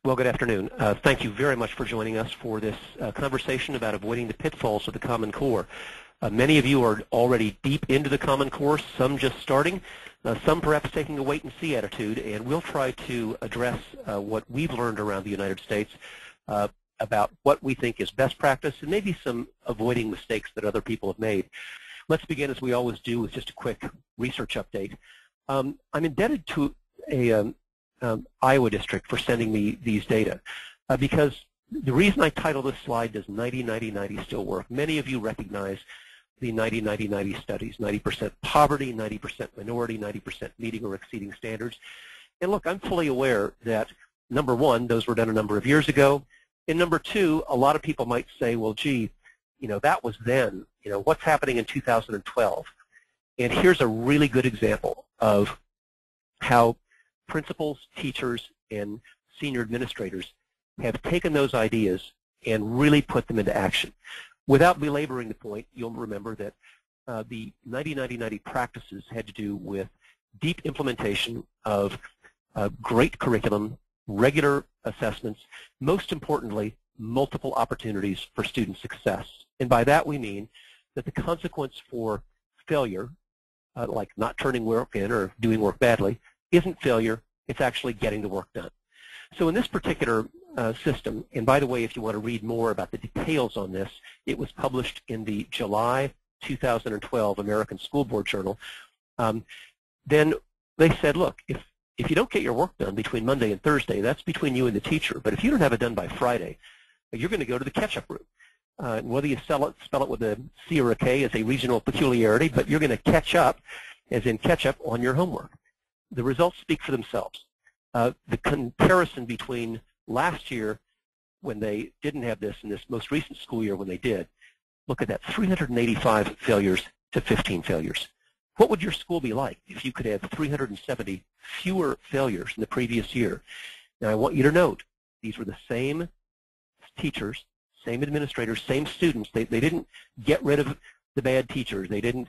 Well, good afternoon. Thank you very much for joining us for this conversation about avoiding the pitfalls of the Common Core. Many of you are already deep into the Common Core, some just starting, some perhaps taking a wait-and-see attitude, and we'll try to address what we've learned around the United States about what we think is best practice and maybe some avoiding mistakes that other people have made. Let's begin, as we always do, with just a quick research update. I'm indebted to a Iowa district for sending me these data because the reason I title this slide, does 90-90-90 still work? Many of you recognize the 90-90-90 studies, 90% poverty, 90% minority, 90% meeting or exceeding standards. And look, I'm fully aware that, number one, those were done a number of years ago, and number two, a lot of people might say, well, gee, that was then. What's happening in 2012? And here's a really good example of how principals, teachers, and senior administrators have taken those ideas and really put them into action. Without belaboring the point, you'll remember that the 90-90-90 practices had to do with deep implementation of great curriculum, regular assessments, most importantly, multiple opportunities for student success. And by that we mean that the consequence for failure, like not turning work in or doing work badly, isn't failure, it's actually getting the work done. So in this particular system, and by the way, if you want to read more about the details on this, it was published in the July 2012 American School Board Journal. Then they said, look, if you don't get your work done between Monday and Thursday, that's between you and the teacher. But if you don't have it done by Friday, you're going to go to the catch-up room. Whether you spell it with a C or a K is a regional peculiarity, but you're going to catch up, as in catch up, on your homework. The results speak for themselves. The comparison between last year when they didn't have this and this most recent school year when they did, look at that, 385 failures to 15 failures. What would your school be like if you could have 370 fewer failures in the previous year? Now I want you to note, these were the same teachers, same administrators, same students. They didn't get rid of the bad teachers. They didn't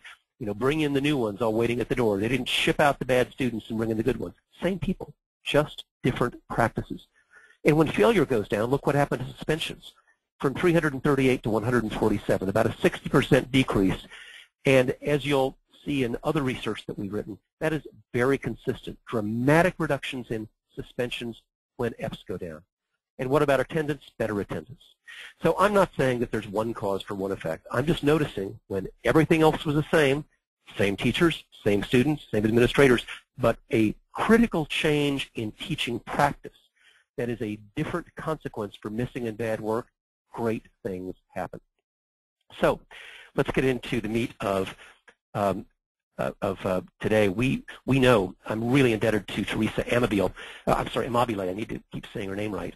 bring in the new ones all waiting at the door. They didn't ship out the bad students and bring in the good ones. Same people, just different practices. And when failure goes down, look what happened to suspensions. From 338 to 147, about a 60% decrease. And as you'll see in other research that we've written, that is very consistent. Dramatic reductions in suspensions when Fs go down. And what about attendance? Better attendance. So I'm not saying that there's one cause for one effect. I'm just noticing when everything else was the same teachers, same students, same administrators, but a critical change in teaching practice that is a different consequence for missing and bad work, great things happen. So let's get into the meat of today. We know, I'm really indebted to Teresa Amabile. Amabile, I need to keep saying her name right.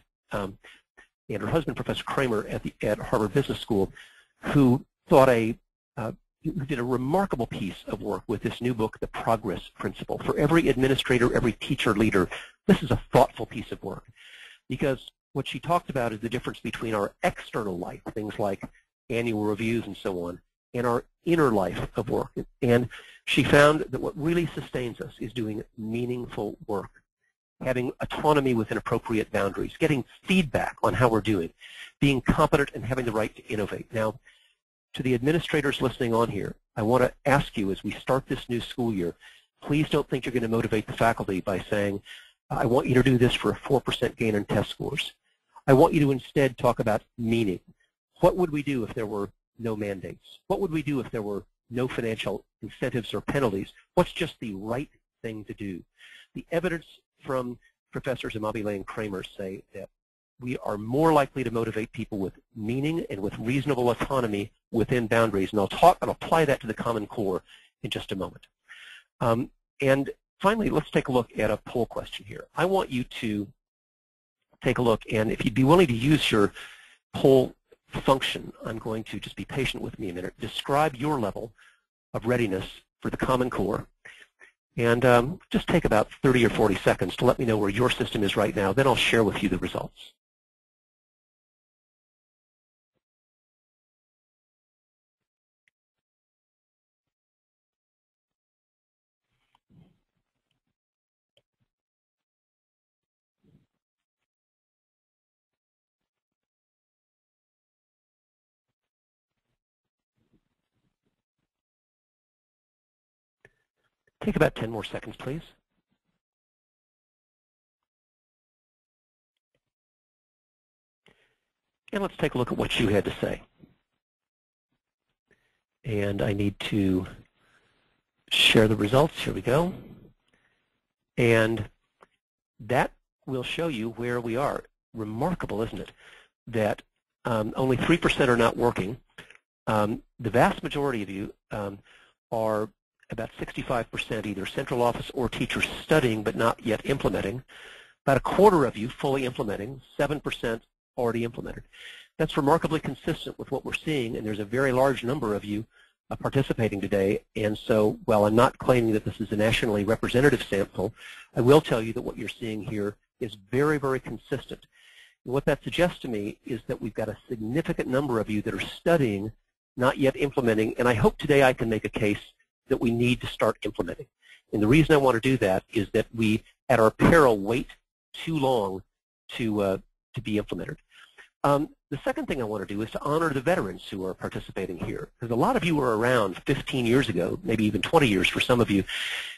And her husband, Professor Kramer at Harvard Business School, who did a remarkable piece of work with this new book, The Progress Principle. For every administrator, every teacher, leader, this is a thoughtful piece of work. Because what she talked about is the difference between our external life, things like annual reviews and so on, and our inner life of work. And she found that what really sustains us is doing meaningful work, having autonomy within appropriate boundaries, getting feedback on how we're doing, being competent and having the right to innovate. Now, to the administrators listening on here, I want to ask you as we start this new school year, please don't think you're going to motivate the faculty by saying, I want you to do this for a 4% gain in test scores. I want you to instead talk about meaning. What would we do if there were no mandates? What would we do if there were no financial incentives or penalties? What's just the right thing to do? The evidence from Professors Amabile and Kramer say that we are more likely to motivate people with meaning and with reasonable autonomy within boundaries. And I'll apply that to the Common Core in just a moment. And finally, let's take a look at a poll question here. I want you to take a look, and if you'd be willing to use your poll function, I'm going to just be patient with me a minute. Describe your level of readiness for the Common Core. And just take about 30 or 40 seconds to let me know where your system is right now. Then I'll share with you the results. Take about 10 more seconds, please. And let's take a look at what you had to say. And I need to share the results. Here we go. And that will show you where we are. Remarkable, isn't it, that only 3% are not working. The vast majority of you are about 65% either central office or teachers studying but not yet implementing. About a quarter of you fully implementing, 7% already implemented. That's remarkably consistent with what we're seeing, and there's a very large number of you participating today. And so while I'm not claiming that this is a nationally representative sample, I will tell you that what you're seeing here is very, very consistent. And what that suggests to me is that we've got a significant number of you that are studying, not yet implementing, and I hope today I can make a case that we need to start implementing. And the reason I want to do that is that we, at our peril, wait too long to be implemented. The second thing I want to do is to honor the veterans who are participating here, because a lot of you were around 15 years ago, maybe even 20 years for some of you,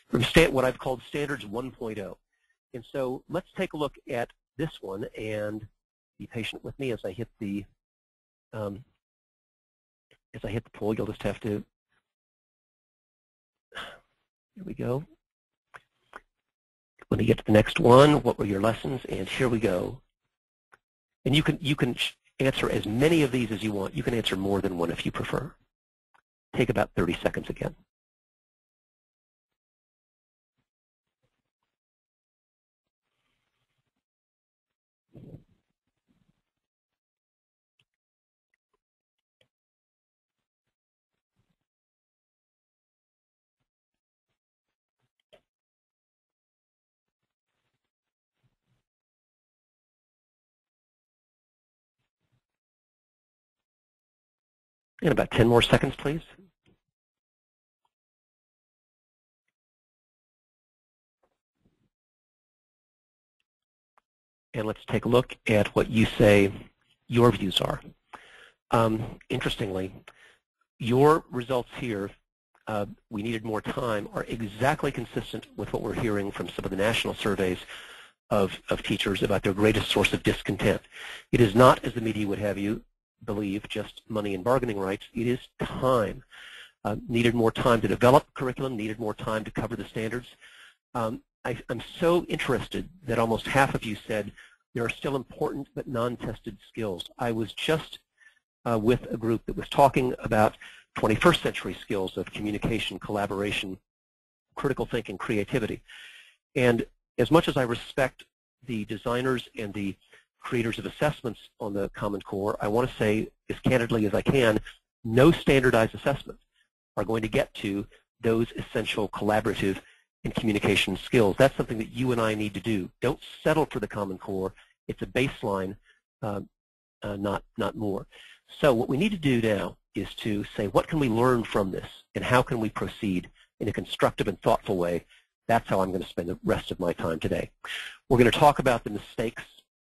from what I've called Standards 1.0. And so let's take a look at this one, and be patient with me as I hit the poll. You'll just have to. Here we go. Let me get to the next one. What were your lessons? And here we go. And you can answer as many of these as you want. You can answer more than one if you prefer. Take about 30 seconds again. And about 10 more seconds, please. And let's take a look at what you say your views are. Interestingly, your results here, we needed more time, are exactly consistent with what we're hearing from some of the national surveys of teachers about their greatest source of discontent. It is not, as the media would have you believe, just money and bargaining rights. It is time. Needed more time to develop curriculum, needed more time to cover the standards. I'm so interested that almost half of you said there are still important but non-tested skills. I was just with a group that was talking about 21st century skills of communication, collaboration, critical thinking, creativity. And as much as I respect the designers and the creators of assessments on the Common Core, I want to say as candidly as I can, no standardized assessments are going to get to those essential collaborative and communication skills. That's something that you and I need to do. Don't settle for the Common Core. It's a baseline, not more. So what we need to do now is to say, what can we learn from this, and how can we proceed in a constructive and thoughtful way? That's how I'm going to spend the rest of my time today. We're going to talk about the mistakes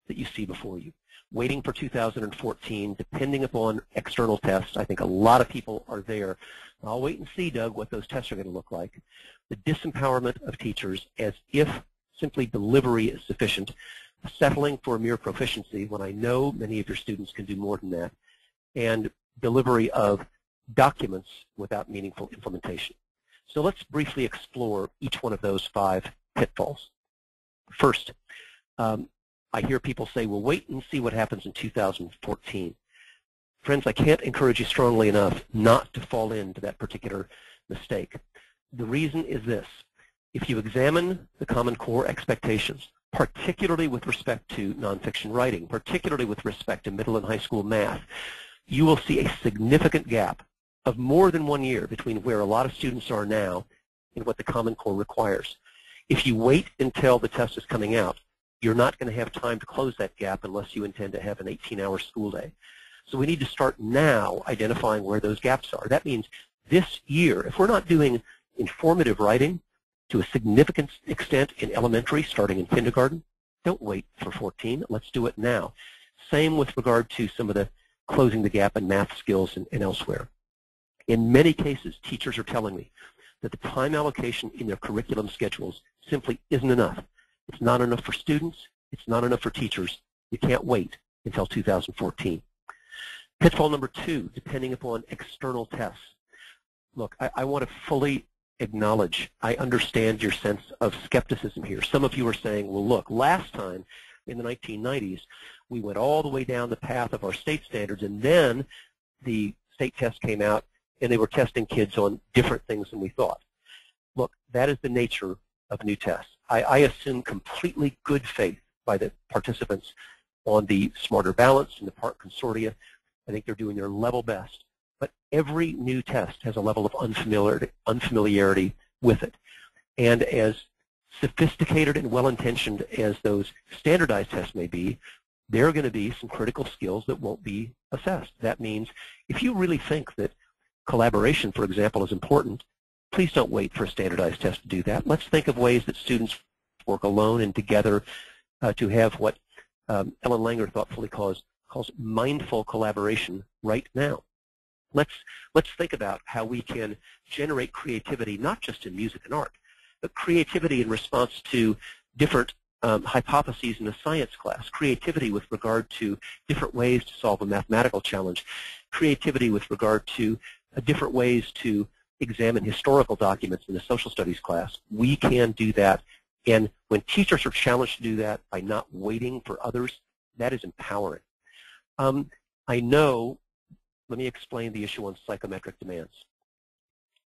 that you see before you. Waiting for 2014, depending upon external tests. I think a lot of people are there. I'll wait and see, Doug, what those tests are going to look like. The disempowerment of teachers as if simply delivery is sufficient. Settling for mere proficiency when I know many of your students can do more than that. And delivery of documents without meaningful implementation. So let's briefly explore each one of those 5 pitfalls. First, I hear people say, well, wait and see what happens in 2014. Friends, I can't encourage you strongly enough not to fall into that particular mistake. The reason is this. If you examine the Common Core expectations, particularly with respect to nonfiction writing, particularly with respect to middle and high school math, you will see a significant gap of more than 1 year between where a lot of students are now and what the Common Core requires. If you wait until the test is coming out, you're not going to have time to close that gap unless you intend to have an 18-hour school day. So we need to start now identifying where those gaps are. That means this year, if we're not doing informative writing to a significant extent in elementary, starting in kindergarten, don't wait for 14. Let's do it now. Same with regard to some of the closing the gap in math skills and elsewhere. In many cases, teachers are telling me that the time allocation in their curriculum schedules simply isn't enough. It's not enough for students. It's not enough for teachers. You can't wait until 2014. Pitfall number 2, depending upon external tests. Look, I want to fully acknowledge, I understand your sense of skepticism here. Some of you are saying, well, look, last time in the 1990s, we went all the way down the path of our state standards, and then the state test came out, and they were testing kids on different things than we thought. Look, that is the nature of new tests. I assume completely good faith by the participants on the Smarter Balance and the PARC consortia. I think they're doing their level best. But every new test has a level of unfamiliarity with it. And as sophisticated and well-intentioned as those standardized tests may be, there are going to be some critical skills that won't be assessed. That means if you really think that collaboration, for example, is important, please don't wait for a standardized test to do that. Let's think of ways that students work alone and together to have what Ellen Langer thoughtfully calls mindful collaboration right now. Let's think about how we can generate creativity, not just in music and art, but creativity in response to different hypotheses in a science class, creativity with regard to different ways to solve a mathematical challenge, creativity with regard to different ways to examine historical documents in a social studies class. We can do that, and when teachers are challenged to do that by not waiting for others, that is empowering. I know, let me explain the issue on psychometric demands.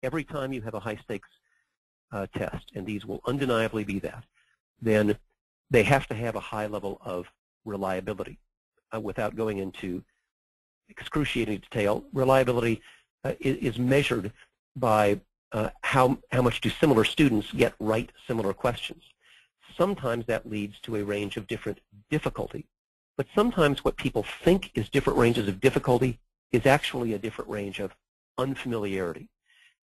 Every time you have a high-stakes test, and these will undeniably be that, then they have to have a high level of reliability. Without going into excruciating detail, reliability is measured by how much do similar students get right similar questions. Sometimes that leads to a range of different difficulty, but sometimes what people think is different ranges of difficulty is actually a different range of unfamiliarity.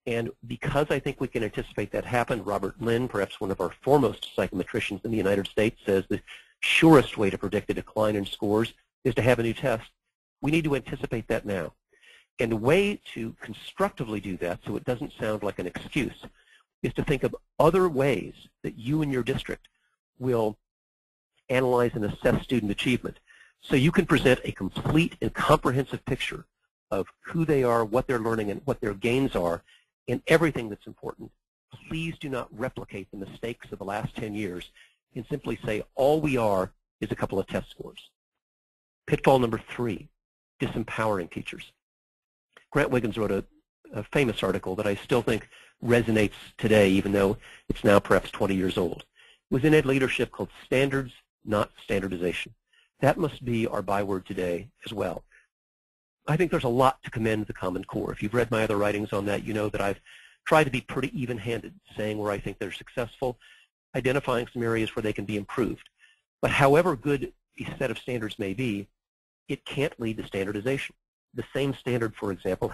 And because I think we can anticipate that happen, Robert Lynn, perhaps one of our foremost psychometricians in the United States, says the surest way to predict a decline in scores is to have a new test. We need to anticipate that now. And the way to constructively do that, so it doesn't sound like an excuse, is to think of other ways that you and your district will analyze and assess student achievement. So you can present a complete and comprehensive picture of who they are, what they're learning, and what their gains are, and everything that's important. Please do not replicate the mistakes of the last 10 years and simply say all we are is a couple of test scores. Pitfall number 3, disempowering teachers. Grant Wiggins wrote a famous article that I still think resonates today, even though it's now perhaps 20 years old. It was in Ed Leadership called Standards, Not Standardization. That must be our byword today as well. I think there's a lot to commend the Common Core. If you've read my other writings on that, you know that I've tried to be pretty even-handed, saying where I think they're successful, identifying some areas where they can be improved. But however good a set of standards may be, it can't lead to standardization. The same standard, for example,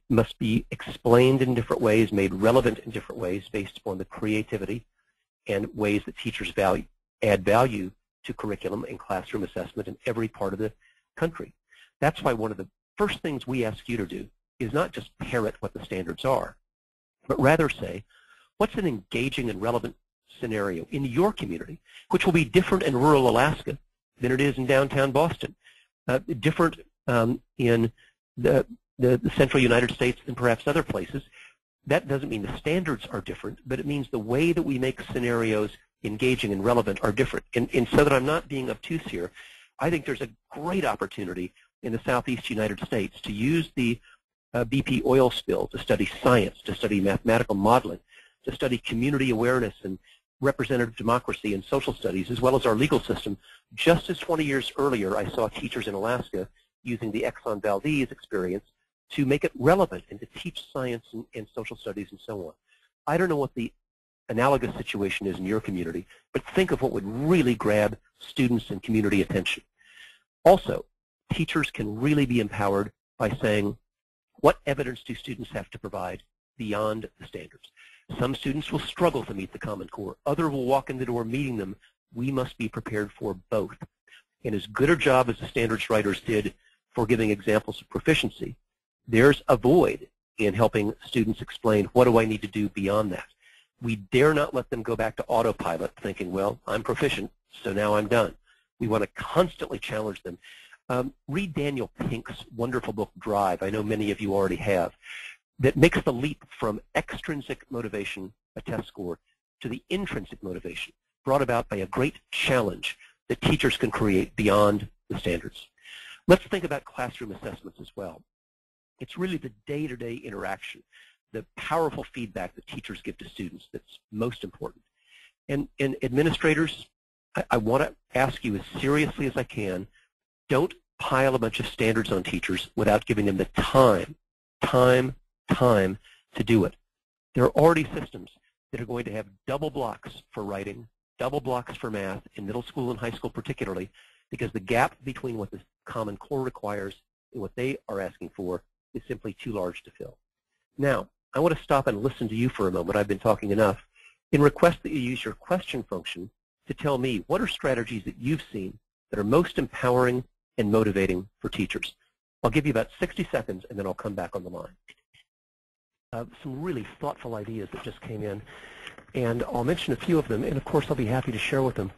must be explained in different ways, made relevant in different ways based upon the creativity and ways that teachers add value to curriculum and classroom assessment in every part of the country. That's why one of the first things we ask you to do is not just parrot what the standards are, but rather say, what's an engaging and relevant scenario in your community, which will be different in rural Alaska than it is in downtown Boston, different in the central United States than perhaps other places. That doesn't mean the standards are different, but it means the way that we make scenarios engaging and relevant are different. And so that I'm not being obtuse here, I think there's a great opportunity in the southeast United States to use the BP oil spill to study science, to study mathematical modeling, to study community awareness and representative democracy and social studies, as well as our legal system. Just as 20 years earlier, I saw teachers in Alaska using the Exxon Valdez experience to make it relevant and to teach science and social studies and so on. I don't know what the analogous situation is in your community, but think of what would really grab students and community attention. Also, teachers can really be empowered by saying, what evidence do students have to provide beyond the standards? Some students will struggle to meet the Common Core. Others will walk in the door meeting them. We must be prepared for both. And as good a job as the standards writers did for giving examples of proficiency, there's a void in helping students explain, what do I need to do beyond that? We dare not let them go back to autopilot thinking, well, I'm proficient, so now I'm done. We want to constantly challenge them. Read Daniel Pink's wonderful book, Drive. I know many of you already have. That makes the leap from extrinsic motivation, a test score, to the intrinsic motivation, brought about by a great challenge that teachers can create beyond the standards. Let's think about classroom assessments as well. It's really the day-to-day interaction, the powerful feedback that teachers give to students that's most important. And administrators, I want to ask you as seriously as I can, don't pile a bunch of standards on teachers without giving them the time to do it. There are already systems that are going to have double blocks for writing, double blocks for math, in middle school and high school particularly, because the gap between what the Common Core requires and what they are asking for is simply too large to fill. Now, I want to stop and listen to you for a moment. I've been talking enough. And request that you use your question function to tell me what are strategies that you've seen that are most empowering and motivating for teachers. I'll give you about 60 seconds, and then I'll come back on the line. Some really thoughtful ideas that just came in, and I'll mention a few of them, and of course I'll be happy to share with them.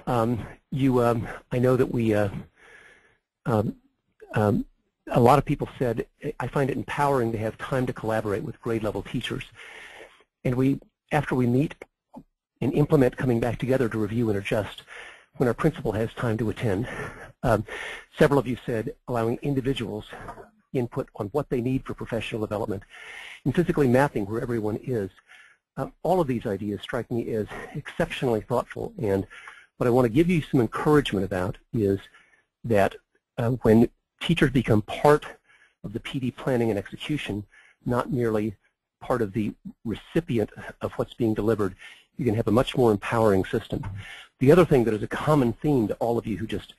I know that we, a lot of people said, I find it empowering to have time to collaborate with grade level teachers. And after we meet and implement coming back together to review and adjust, when our principal has time to attend. Several of you said allowing individuals input on what they need for professional development and physically mapping where everyone is. All of these ideas strike me as exceptionally thoughtful, and what I want to give you some encouragement about is that when teachers become part of the PD planning and execution, not merely part of the recipient of what's being delivered, you can have a much more empowering system. The other thing that is a common theme to all of you who just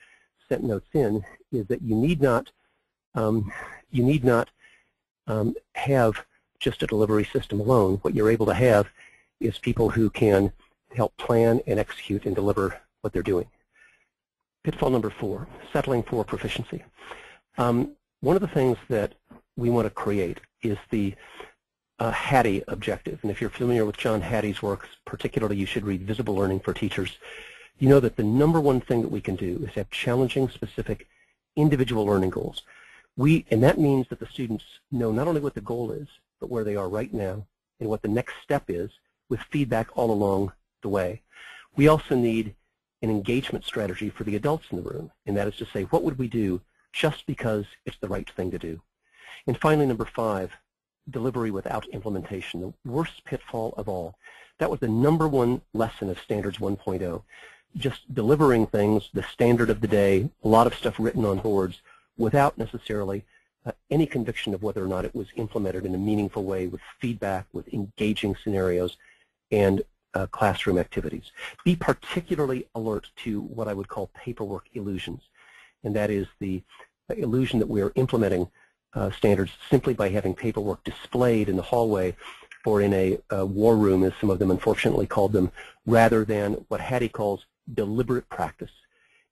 sent notes in is that you need not have just a delivery system alone. What you're able to have is people who can help plan and execute and deliver what they're doing. Pitfall number 4, settling for proficiency. One of the things that we want to create is the Hatti Objective. And if you're familiar with John Hatti's works, particularly you should read Visible Learning for Teachers. You know that the number one thing that we can do is have challenging, specific, individual learning goals. And that means that the students know not only what the goal is, but where they are right now and what the next step is, with feedback all along the way. We also need an engagement strategy for the adults in the room, and that is to say, what would we do just because it's the right thing to do? And finally, number 5, delivery without implementation, the worst pitfall of all. That was the number one lesson of Standards 1.0. Just delivering things, the standard of the day, a lot of stuff written on boards, without necessarily any conviction of whether or not it was implemented in a meaningful way with feedback, with engaging scenarios, and classroom activities. Be particularly alert to what I would call paperwork illusions, and that is the illusion that we are implementing standards simply by having paperwork displayed in the hallway or in a war room, as some of them unfortunately called them, rather than what Hatti calls deliberate practice.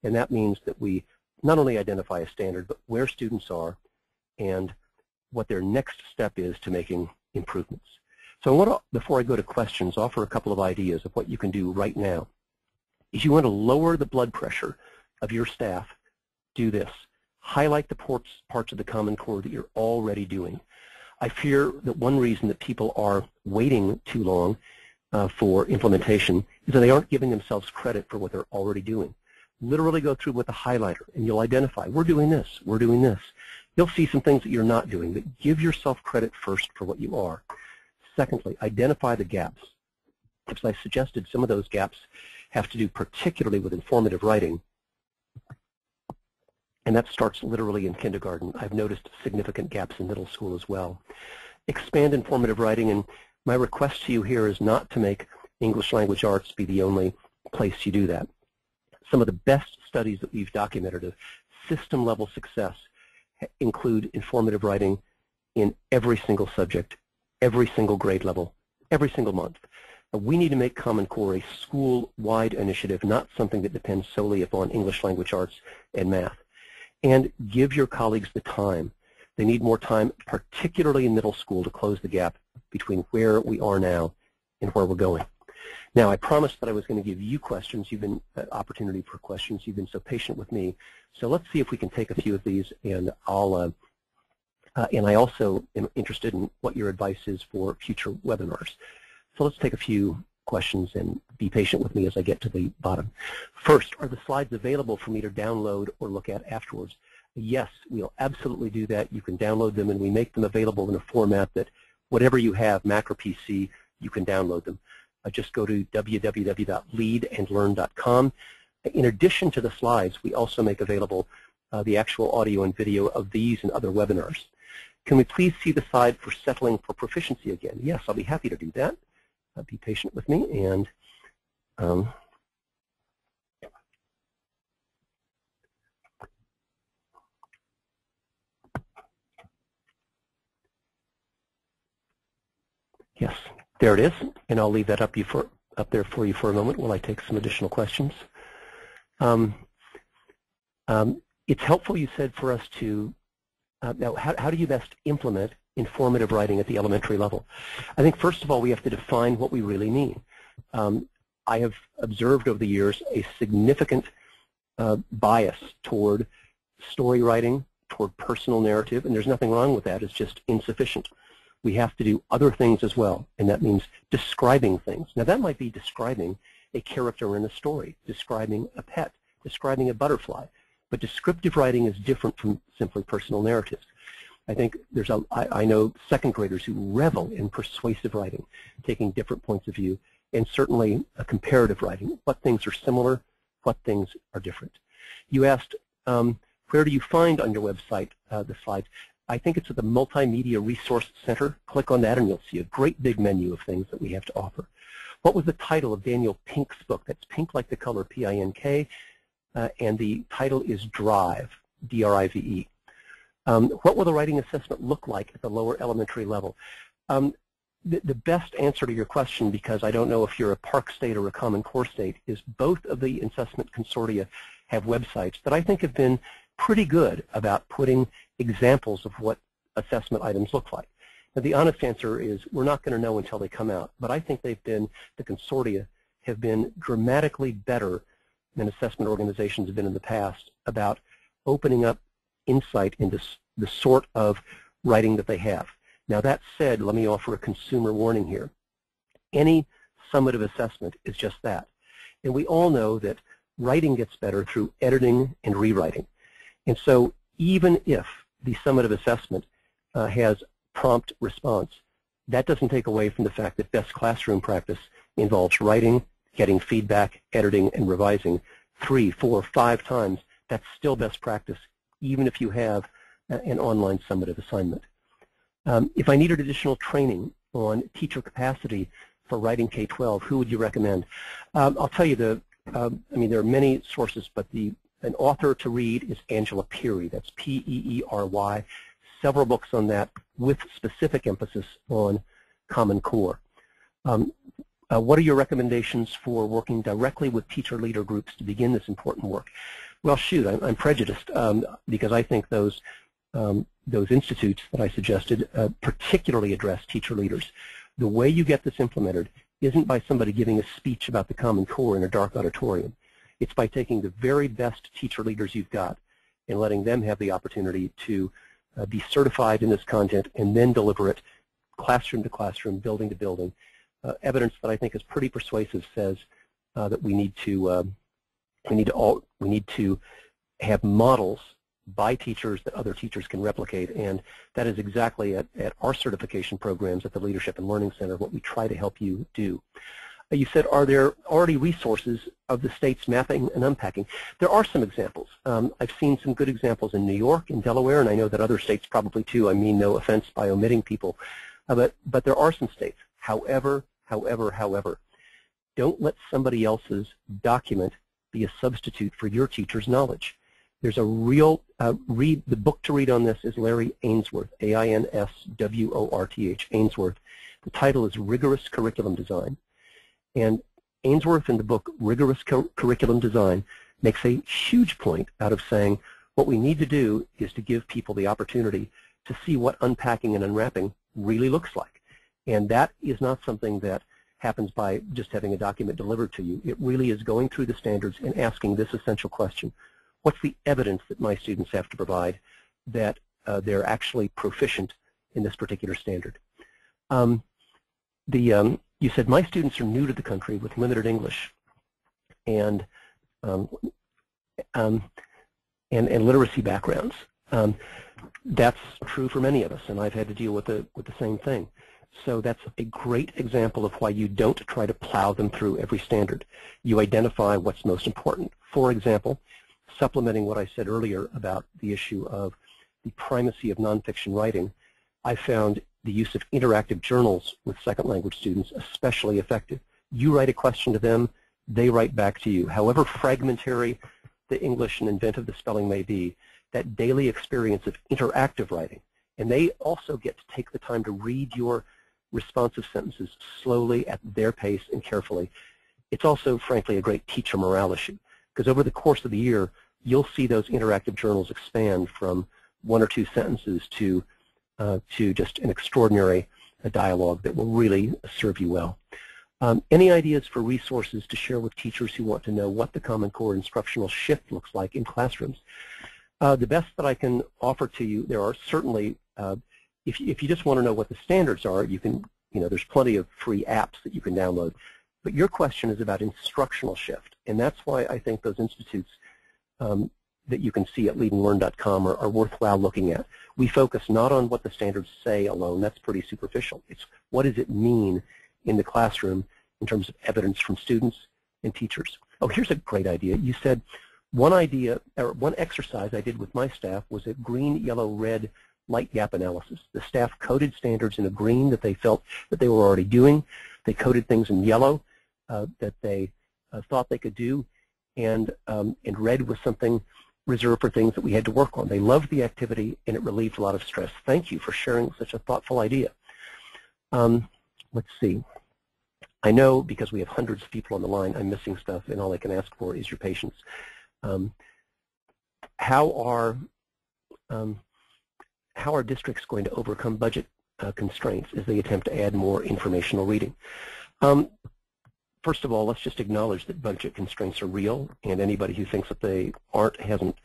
And that means that we not only identify a standard, but where students are and what their next step is to making improvements. So I want to, before I go to questions, offer a couple of ideas of what you can do right now. If you want to lower the blood pressure of your staff, do this. Highlight the parts of the Common Core that you're already doing. I fear that one reason that people are waiting too long for implementation is that they aren't giving themselves credit for what they're already doing. Literally go through with a highlighter, and you'll identify, we're doing this, we're doing this. You'll see some things that you're not doing, but give yourself credit first for what you are. Secondly, identify the gaps. As I suggested, some of those gaps have to do particularly with informative writing, and that starts literally in kindergarten. I've noticed significant gaps in middle school as well. Expand informative writing, and my request to you here is not to make English language arts be the only place you do that. Some of the best studies that we've documented of system-level success include informative writing in every single subject, every single grade level, every single month. We need to make Common Core a school-wide initiative, not something that depends solely upon English language arts and math. And give your colleagues the time They need more time, particularly in middle school, to close the gap between where we are now and where we're going. Now, I promised that I was going to give you questions. You've been opportunity for questions. You've been so patient with me. So let's see if we can take a few of these, and and I also am interested in what your advice is for future webinars. So let's take a few questions and be patient with me as I get to the bottom. First, are the slides available for me to download or look at afterwards? Yes, we'll absolutely do that. You can download them, and we make them available in a format that whatever you have, Mac or PC, you can download them. Just go to www.leadandlearn.com. In addition to the slides, we also make available the actual audio and video of these and other webinars. Can we please see the slide for settling for proficiency again? Yes, I'll be happy to do that. Be patient with me, and yes, there it is, and I'll leave that up there for you for a moment while I take some additional questions. It's helpful, you said, for us to now, how do you best implement informative writing at the elementary level? I think, first of all, we have to define what we really mean. I have observed over the years a significant bias toward story writing, toward personal narrative, and there's nothing wrong with that. It's just insufficient. We have to do other things as well, and that means describing things. Now, that might be describing a character in a story, describing a pet, describing a butterfly, but descriptive writing is different from simply personal narratives. I think I know second graders who revel in persuasive writing, taking different points of view, and certainly a comparative writing, what things are similar, what things are different. You asked, where do you find on your website the slides? I think it's at the Multimedia Resource Center. Click on that and you'll see a great big menu of things that we have to offer. What was the title of Daniel Pink's book? That's pink like the color, P-I-N-K, and the title is Drive, D-R-I-V-E. What will the writing assessment look like at the lower elementary level? The best answer to your question, because I don't know if you're a Park State or a Common Core state, is both of the assessment consortia have websites that I think have been pretty good about putting examples of what assessment items look like. Now, the honest answer is we're not going to know until they come out, but I think the consortia have been dramatically better than assessment organizations have been in the past about opening up insight into the sort of writing that they have. Now, that said, let me offer a consumer warning here. Any summative assessment is just that. And we all know that writing gets better through editing and rewriting. And so even if the summative assessment has prompt response, that doesn't take away from the fact that best classroom practice involves writing, getting feedback, editing, and revising 3, 4, 5 times. That's still best practice, even if you have an online summative assignment. If I needed additional training on teacher capacity for writing K-12, who would you recommend? I'll tell you I mean, there are many sources, but an author to read is Angela Peary. That's P-E-E-R-Y. Several books on that with specific emphasis on Common Core. What are your recommendations for working directly with teacher leader groups to begin this important work? Well, shoot, I'm prejudiced because I think those institutes that I suggested particularly address teacher leaders. The way you get this implemented isn't by somebody giving a speech about the Common Core in a dark auditorium. It's by taking the very best teacher leaders you've got and letting them have the opportunity to be certified in this content and then deliver it classroom to classroom, building to building. Evidence that I think is pretty persuasive says that we need to have models by teachers that other teachers can replicate, and that is exactly at our certification programs at the Leadership and Learning Center what we try to help you do. You said, are there already resources of the states mapping and unpacking? There are some examples. I've seen some good examples in New York and Delaware, and I know that other states probably too. I mean no offense by omitting people, but there are some states. However, don't let somebody else's document be a substitute for your teacher's knowledge. There's a real, the book to read on this is Larry Ainsworth, A-I-N-S-W-O-R-T-H, Ainsworth. The title is Rigorous Curriculum Design. And Ainsworth in the book Rigorous Curriculum Design makes a huge point out of saying what we need to do is to give people the opportunity to see what unpacking and unwrapping really looks like. And that is not something that happens by just having a document delivered to you. It really is going through the standards and asking this essential question: what's the evidence that my students have to provide that they're actually proficient in this particular standard? You said my students are new to the country with limited English and literacy backgrounds. That's true for many of us, and I've had to deal with the same thing. So that's a great example of why you don't try to plow them through every standard. You identify what's most important. For example, supplementing what I said earlier about the issue of the primacy of nonfiction writing, I found the use of interactive journals with second language students especially effective. You write a question to them, they write back to you. However fragmentary the English and inventive the spelling may be, that daily experience of interactive writing, and they also get to take the time to read your responsive sentences slowly at their pace and carefully. It's also, frankly, a great teacher morale issue, because over the course of the year, you'll see those interactive journals expand from 1 or 2 sentences to just an extraordinary dialogue that will really serve you well. Any ideas for resources to share with teachers who want to know what the Common Core instructional shift looks like in classrooms? The best that I can offer to you, there are certainly, if you just want to know what the standards are, you can, there's plenty of free apps that you can download. But your question is about instructional shift, and that's why I think those institutes that you can see at leadandlearn.com are worthwhile looking at. We focus not on what the standards say alone. That's pretty superficial. It's what does it mean in the classroom in terms of evidence from students and teachers. Oh, here's a great idea. You said one exercise I did with my staff was a green, yellow, red light gap analysis. The staff coded standards in a green that they felt that they were already doing. They coded things in yellow that they thought they could do, and red was something reserved for things that we had to work on. They loved the activity, and it relieved a lot of stress. Thank you for sharing such a thoughtful idea. Let's see. I know because we have hundreds of people on the line, I'm missing stuff, and all I can ask for is your patience. How are districts going to overcome budget constraints as they attempt to add more informational reading? First of all, let's just acknowledge that budget constraints are real, and anybody who thinks that they aren't hasn't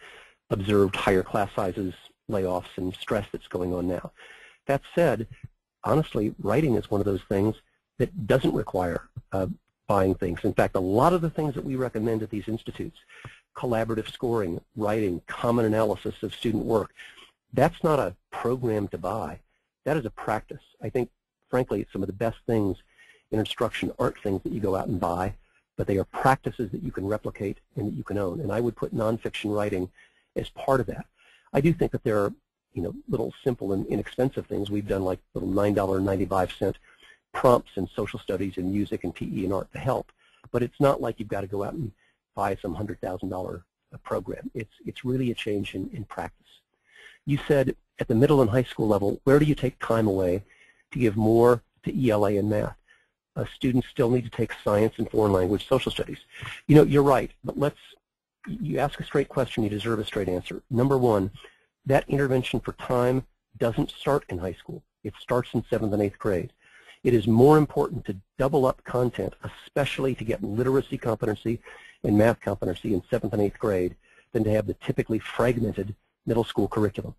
observed higher class sizes, layoffs, and stress that's going on now. That said, honestly, writing is one of those things that doesn't require buying things. In fact, a lot of the things that we recommend at these institutes, collaborative scoring, writing, common analysis of student work, that's not a program to buy. That is a practice. I think, frankly, some of the best things in instruction aren't things that you go out and buy, but they are practices that you can replicate and that you can own. And I would put nonfiction writing as part of that. I do think that there are, little simple and inexpensive things. We've done like little $9.95 prompts in social studies and music and PE and art to help. But it's not like you've got to go out and buy some $100,000 program. It's really a change in practice. You said at the middle and high school level, where do you take time away to give more to ELA and math? Students still need to take science and foreign language, social studies. You're right, but you ask a straight question, you deserve a straight answer. Number one, that intervention for time doesn't start in high school. It starts in 7th and 8th grade. It is more important to double up content, especially to get literacy competency and math competency in 7th and 8th grade, than to have the typically fragmented middle school curriculum.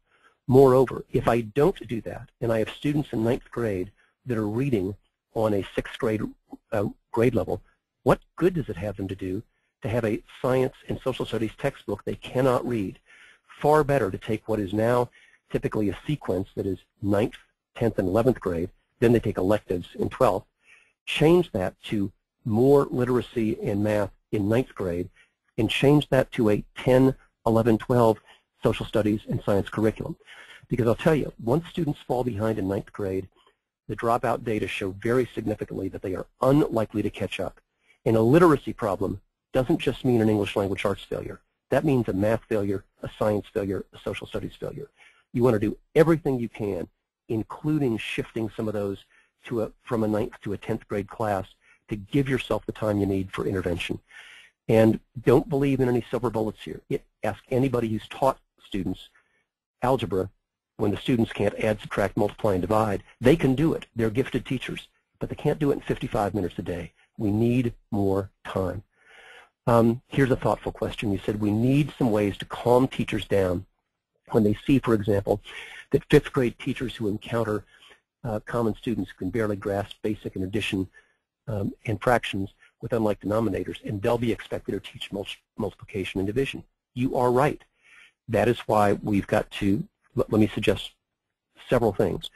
Moreover, if I don't do that, and I have students in 9th grade that are reading on a 6th grade grade level, what good does it have them to do to have a science and social studies textbook they cannot read? Far better to take what is now typically a sequence that is 9th, 10th, and 11th grade, then they take electives in 12th, change that to more literacy in math in 9th grade, and change that to a 10, 11, 12 social studies and science curriculum. Because I'll tell you, once students fall behind in 9th grade, the dropout data show very significantly that they are unlikely to catch up. And a literacy problem doesn't just mean an English language arts failure. That means a math failure, a science failure, a social studies failure. You want to do everything you can, including shifting some of those from a 9th to a 10th grade class, to give yourself the time you need for intervention. And don't believe in any silver bullets here. Ask anybody who's taught students algebra when the students can't add, subtract, multiply, and divide. They can do it. They're gifted teachers, but they can't do it in 55 minutes a day. We need more time. Here's a thoughtful question. You said we need some ways to calm teachers down when they see, for example, that fifth grade teachers who encounter common students can barely grasp basic and addition and fractions with unlike denominators, and they'll be expected to teach multiplication and division. You are right. That is why we've got to, let me suggest several things.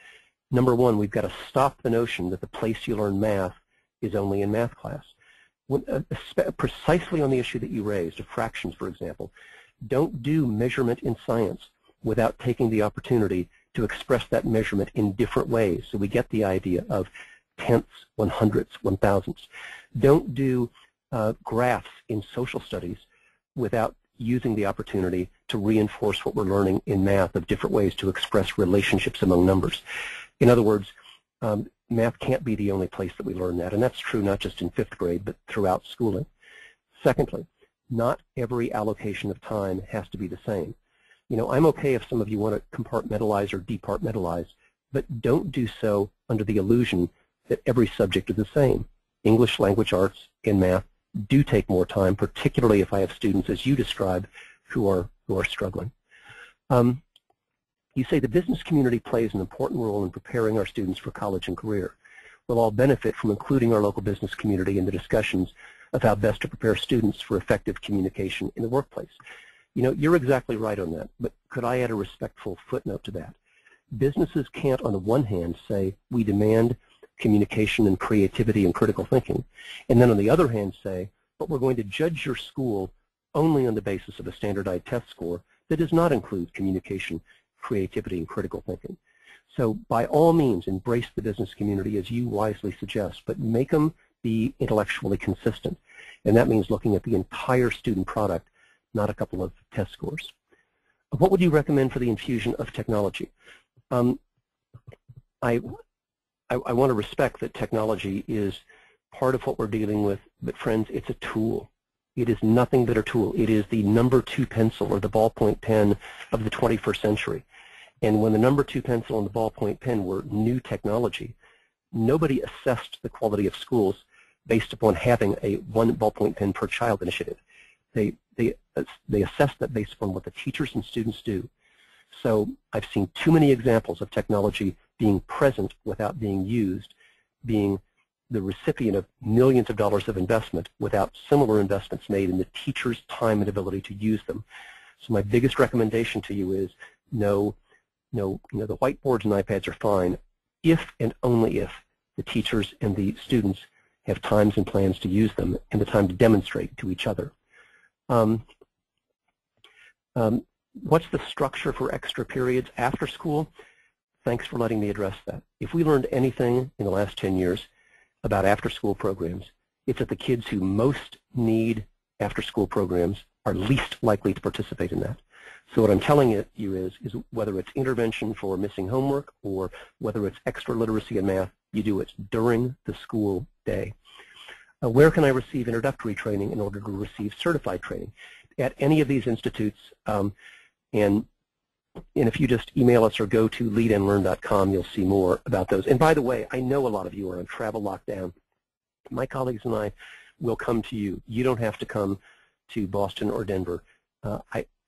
Number one, we've got to stop the notion that the place you learn math is only in math class. Precisely on the issue that you raised, of fractions, for example, don't do measurement in science without taking the opportunity to express that measurement in different ways. So we get the idea of tenths, 100ths, 1,000ths. Don't do graphs in social studies without using the opportunity to reinforce what we're learning in math of different ways to express relationships among numbers. In other words, math can't be the only place that we learn that, and that's true not just in fifth grade, but throughout schooling. Secondly, not every allocation of time has to be the same. You know, I'm okay if some of you want to compartmentalize or departmentalize, but don't do so under the illusion that every subject is the same. English, language arts, and math do take more time, particularly if I have students, as you describe, who are struggling. You say the business community plays an important role in preparing our students for college and career. We'll all benefit from including our local business community in the discussions of how best to prepare students for effective communication in the workplace. You know, you're exactly right on that, but could I add a respectful footnote to that? Businesses can't, on the one hand, say we demand communication and creativity and critical thinking, and then on the other hand say, but we're going to judge your school only on the basis of a standardized test score that does not include communication, creativity, and critical thinking. So by all means, embrace the business community as you wisely suggest, but make them be intellectually consistent. And that means looking at the entire student product, not a couple of test scores. What would you recommend for the infusion of technology? I want to respect that technology is part of what we're dealing with, but friends, it's a tool. It is nothing but a tool. It is the number 2 pencil or the ballpoint pen of the 21st century. And when the number 2 pencil and the ballpoint pen were new technology, nobody assessed the quality of schools based upon having a 1 ballpoint pen per child initiative. They assessed that based upon what the teachers and students do. So I've seen too many examples of technology being present without being used, being the recipient of millions of dollars of investment without similar investments made in the teacher's time and ability to use them. So my biggest recommendation to you is the whiteboards and iPads are fine if and only if the teachers and the students have times and plans to use them and the time to demonstrate to each other. What's the structure for extra periods after school? Thanks for letting me address that. If we learned anything in the last 10 years about after-school programs, it's that the kids who most need after-school programs are least likely to participate in that. So what I'm telling you is whether it's intervention for missing homework or whether it's extra literacy in math, you do it during the school day. Where can I receive introductory training in order to receive certified training? At any of these institutes, and if you just email us or go to leadandlearn.com, you'll see more about those. And by the way, I know a lot of you are on travel lockdown. My colleagues and I will come to you. You don't have to come to Boston or Denver.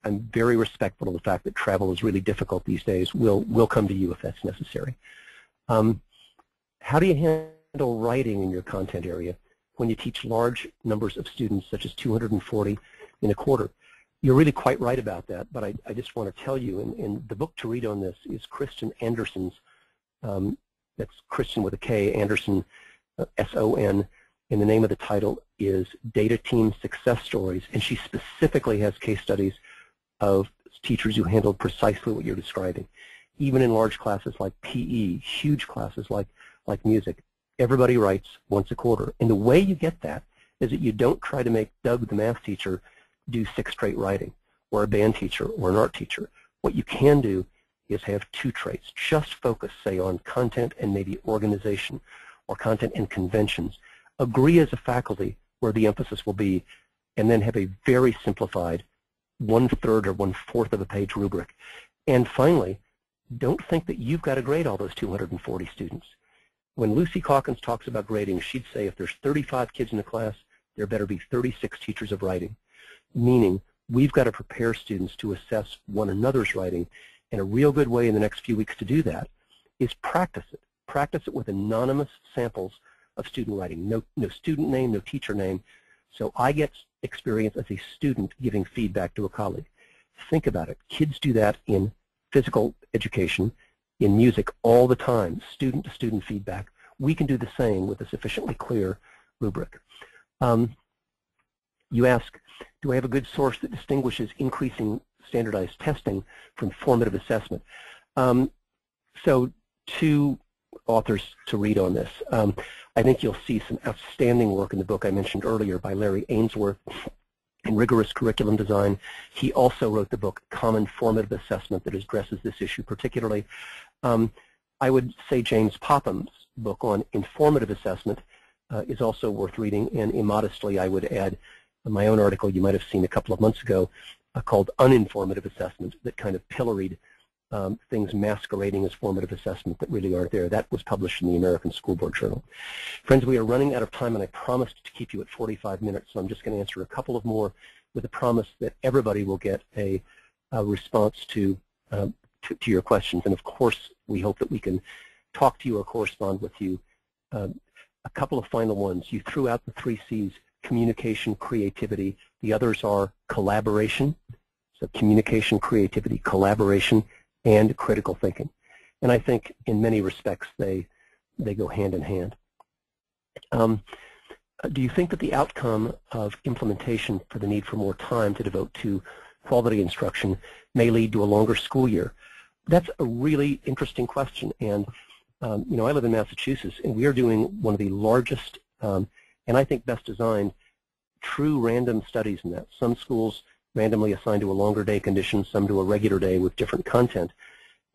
I'm very respectful of the fact that travel is really difficult these days. We'll come to you if that's necessary. How do you handle writing in your content area when you teach large numbers of students, such as 240 in a quarter? You're really quite right about that, but I just want to tell you, and the book to read on this is Kristen Anderson's, that's Kristen with a K, Anderson, S-O-N, and the name of the title is Data Team Success Stories, and she specifically has case studies of teachers who handled precisely what you're describing. Even in large classes like PE, huge classes like music, everybody writes once a quarter. And the way you get that is that you don't try to make Doug, the math teacher, do 6 trait writing, or a band teacher, or an art teacher. What you can do is have 2 traits. Just focus, say, on content and maybe organization, or content and conventions. Agree as a faculty where the emphasis will be, and then have a very simplified 1/3 or 1/4 of a page rubric. And finally, don't think that you've got to grade all those 240 students. When Lucy Calkins talks about grading, she'd say if there's 35 kids in a class, there better be 36 teachers of writing, meaning we've got to prepare students to assess one another's writing, and a real good way in the next few weeks to do that is practice it. Practice it with anonymous samples of student writing, no student name, no teacher name, so I get experience as a student giving feedback to a colleague. Think about it. Kids do that in physical education, in music all the time, student-to-student feedback. We can do the same with a sufficiently clear rubric. You ask, do I have a good source that distinguishes increasing standardized testing from formative assessment? So 2 authors to read on this. I think you'll see some outstanding work in the book I mentioned earlier by Larry Ainsworth in rigorous curriculum design. He also wrote the book Common Formative Assessment that addresses this issue particularly. I would say James Popham's book on informative assessment is also worth reading, and immodestly I would add my own article you might have seen a couple of months ago called Uninformative Assessment that kind of pilloried things masquerading as formative assessment that really aren't there. That was published in the American School Board Journal. Friends, we are running out of time, and I promised to keep you at 45 minutes, so I'm just going to answer a couple of more with a promise that everybody will get a response to your questions. And of course, we hope that we can talk to you or correspond with you. A couple of final ones. You threw out the 3 C's, communication, creativity. The others are collaboration. So communication, creativity, collaboration, and critical thinking. And I think in many respects they go hand in hand. Do you think that the outcome of implementation for the need for more time to devote to quality instruction may lead to a longer school year? That's a really interesting question. And you know, I live in Massachusetts, and we are doing one of the largest and I think best designed true random studies in that. Some schools randomly assigned to a longer day condition, some to a regular day with different content.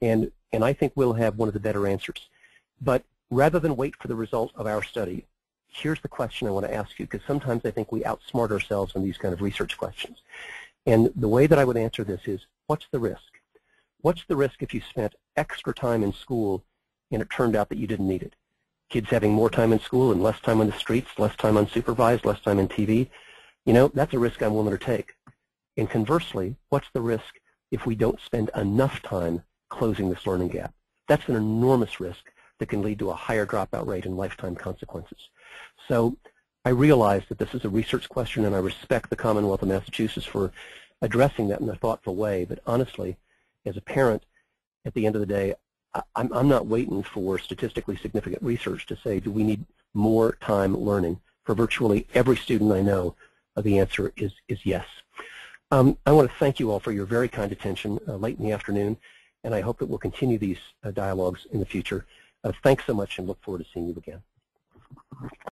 And I think we'll have one of the better answers. But rather than wait for the result of our study, here's the question I want to ask you, because sometimes I think we outsmart ourselves on these kind of research questions. And the way that I would answer this is, what's the risk? What's the risk if you spent extra time in school and it turned out that you didn't need it? Kids having more time in school and less time on the streets, less time unsupervised, less time on TV. You know, that's a risk I'm willing to take. And conversely, what's the risk if we don't spend enough time closing this learning gap? That's an enormous risk that can lead to a higher dropout rate and lifetime consequences. So I realize that this is a research question, and I respect the Commonwealth of Massachusetts for addressing that in a thoughtful way. But honestly, as a parent, at the end of the day, I'm not waiting for statistically significant research to say, do we need more time learning? For virtually every student I know, the answer is yes. I want to thank you all for your very kind attention late in the afternoon, and I hope that we'll continue these dialogues in the future. Thanks so much, and look forward to seeing you again.